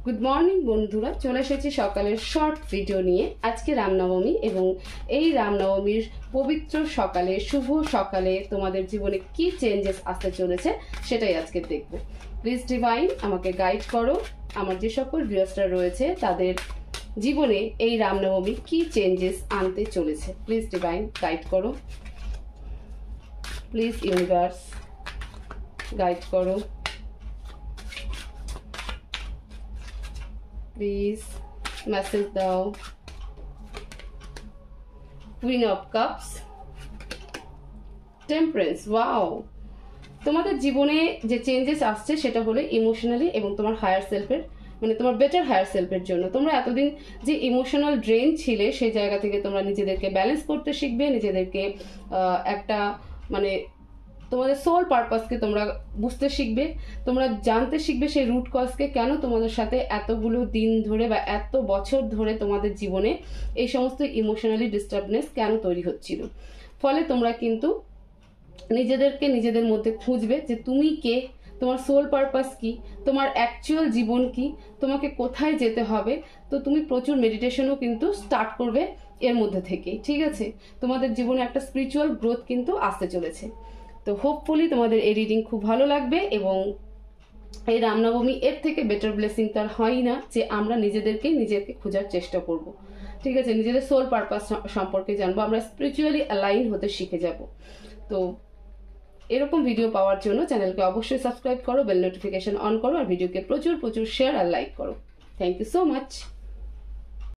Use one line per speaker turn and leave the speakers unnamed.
Good morning বন্ধুরা, চলে এসেছি সকালের শর্ট ভিডিও নিয়ে। আজকে রামনবমী এবং এই রামনবমীর পবিত্র সকালে, শুভ সকালে তোমাদের জীবনে কি চেঞ্জেস আসতে চলেছে সেটাই আজকে দেখব। প্লিজ ডিভাইন আমাকে গাইড করো, আমার যে সকল ভিউয়ার্সরা রয়েছে তাদের জীবনে এই রামনবমী কি চেঞ্জেস আনতে চলেছে। প্লিজ ডিভাইন গাইড করো, প্লিজ ইউনিভার্স গাইড করো, প্লিজ মেসেজ দাও। Queen of cups, temperance. Wow, তোমাদের জীবনে যে চেঞ্জেস আসছে সেটা হলো ইমোশনালি এবং তোমার হায়ার সেলফের, মানে তোমার বেটার হায়ার সেলফের জন্য। তোমরা এতদিন যে ইমোশনাল ড্রেন ছিলে সেই জায়গা থেকে তোমরা নিজেদেরকে ব্যালেন্স করতে শিখবে, নিজেদেরকে একটা মানে তোমাদের সোল পারপাসকে তোমরা বুঝতে শিখবে, তোমরা জানতে শিখবে সেই রুট কজকে, কেন তোমাদের সাথে এতগুলো দিন ধরে বা এত বছর ধরে তোমাদের জীবনে এই সমস্ত ইমোশনালি ডিস্টার্বনেস কেন তৈরি হচ্ছিল। ফলে তোমরা কিন্তু নিজেদেরকে নিজেদের মধ্যে খুঁজবে যে তুমি কে, তোমার সোল পারপাস কি, তোমার অ্যাকচুয়াল জীবন কি, তোমাকে কোথায় যেতে হবে। তো তুমি প্রচুর মেডিটেশনও কিন্তু স্টার্ট করবে এর মধ্যে থেকে, ঠিক আছে? তোমাদের জীবনে একটা স্পিরিচুয়াল গ্রোথ কিন্তু আসতে চলেছে। তো হোপফুলি তোমাদের এই রিডিং খুব ভালো লাগবে এবং এই রামনবমী এর থেকে বেটার ব্লেসিং তো আর হয় না যে আমরা নিজেকে খোঁজার চেষ্টা করব, ঠিক আছে? নিজেদের সোল পারপাস সম্পর্কে জানবো, আমরা স্পিরিচুয়ালি অ্যালাইন হতে শিখে যাব। তো এরকম ভিডিও পাওয়ার জন্য চ্যানেলকে অবশ্যই সাবস্ক্রাইব করো, বেল নোটিফিকেশন অন করো আর ভিডিওকে প্রচুর শেয়ার আর লাইক করো। Thank you so much.